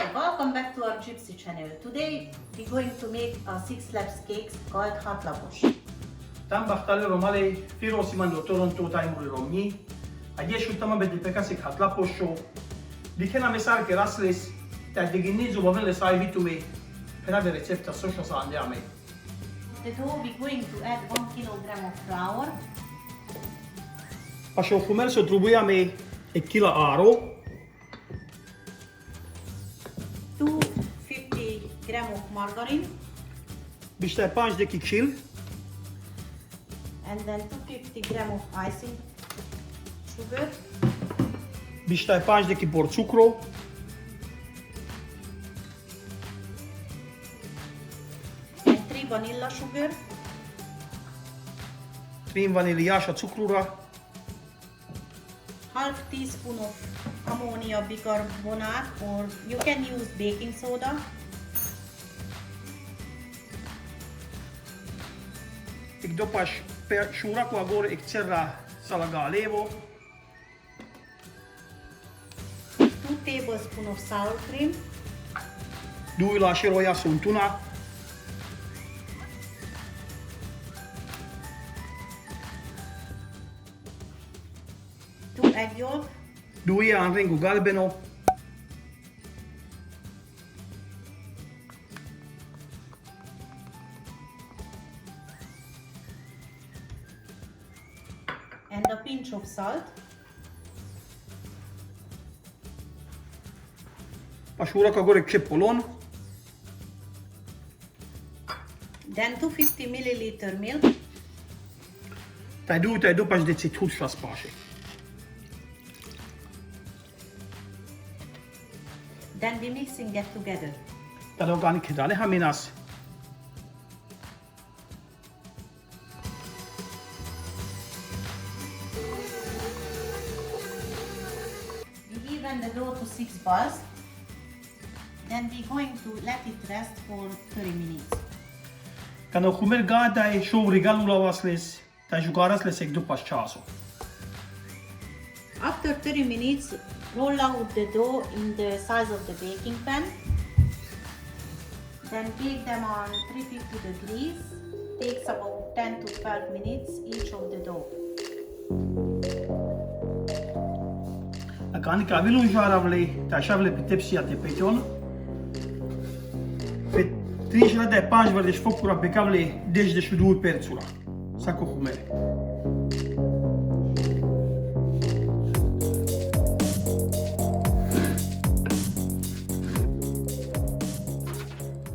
Hi, welcome back to our Gypsy channel. Today we're going to make a 6 slabs cakes called hatlaposh. Tam baħtalilhom għalej firosi mandu Toronto tajmur romni. Għadiex u tamma beddi pekasik hatlapoxxu. Li kena misarki raslis ta' diginnizu bavin li sajbitu mi. Kena bi ricetta soċa sa' għandi għamil. The dough we're going to add 1 kilogram of flour. Għaxu xumel so trubuja mi ikkila għaru. 250 gram of margarine. Biex ta' panġ dik ikxil. And then 250 gram of icing sugar. Biex ta' panġ dik ibor cukru. And 3 vanilla sugar. 3 vaniljaxa cukrura. Half teaspoon of ammonia bicarbonate, or you can use baking soda. Ikdopax per xura ku għagor ikċerra salagalevo. 2 tablespoons of sour cream. Du ila xiroja suntuna. Egg yolk. Du ija għanringu galbeno. And a pinch of salt. Paxura kagor ikċippolon. Then 250 milliliter milk. Tajdu pax dit sitħut xaspaxi. Then we mixing it together. Tal-organik hidali ħaminas. We even the dough to 6 bars. Then we're going to let it rest for 30 minutes. Kanu xumil għada xo rigalu la waslis ta' ġugaras li sekdu pax ċasu. After 30 minutes, roll out the dough in the size of the baking pan. Then bake them on 350 degrees. Takes about 10 to 12 minutes each of the dough. Għani kavilu nġaravli ta' xavli bit-tibsi għati pejton. Fit-trix rada panġ verdi xfokura bikavli deġ de xudu perzula. Sakku xumel.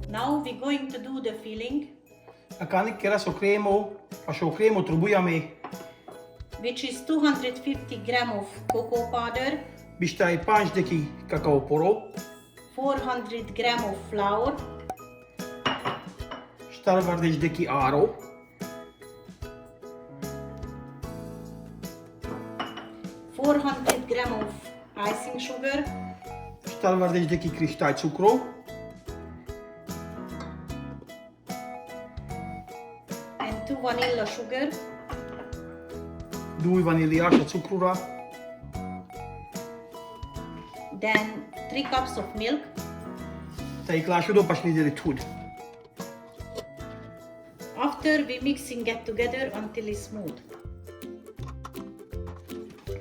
Now we're going to do the filling, Għani kera so kremo, għaxo kremo trubuja mi which is 250 gram of cocoa powder, biex ta' panġ deki kakao poro. 400 gram of flour, Xtar verdeġ deki għaro. 400 gram of icing sugar, Xtar verdeġ deki krixtaj cukru. and 2 vanilla sugar, Du vaniljaxa cukrura. then 3 cups of milk, Ta' jiklaxu do pax nidiri tud. after we mixing it together until it's smooth.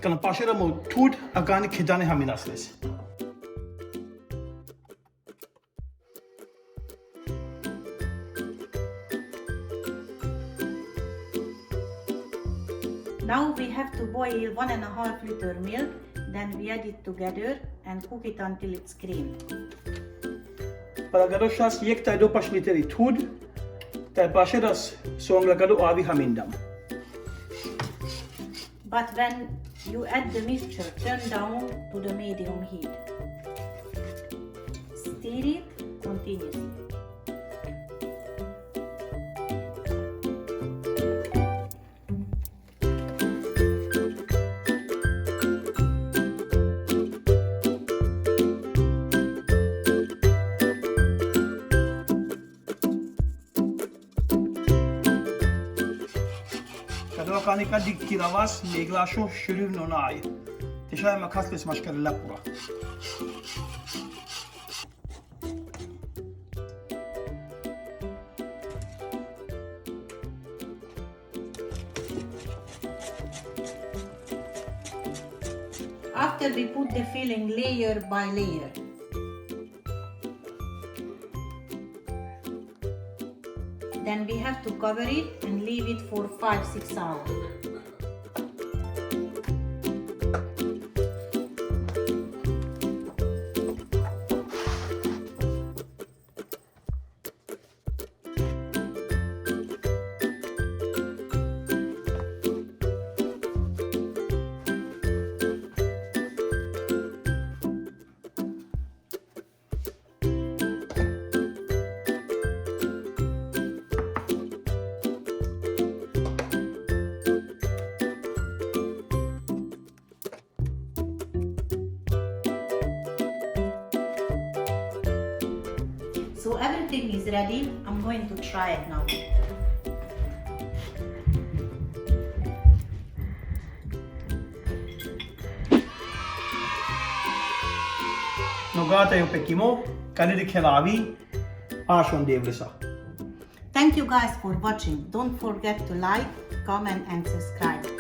Kana paxera mo tud għani kidani ħaminaslis. Now we have to boil 1.5 liter milk, then we add it together and cook it until it's cream. Para għadu xas jek ta' do pax nidiri tud, ta' paxeras so għamla għadu għavi ħamindam. But when you add the mixture, turn down to the medium heat. Stir it continuously. Kadu għani kaddik kilavas li għlaxu xirif nonaj. Tixaj ma kaslis maċkar l-appura. after we put the filling layer by layer. Then we have to cover it and leave it for 5-6 hours. So everything is ready. I'm going to try it now. No gata eu pe chimo, care de chelavi, așa unde e vresa. Thank you guys for watching. Don't forget to like, comment and subscribe.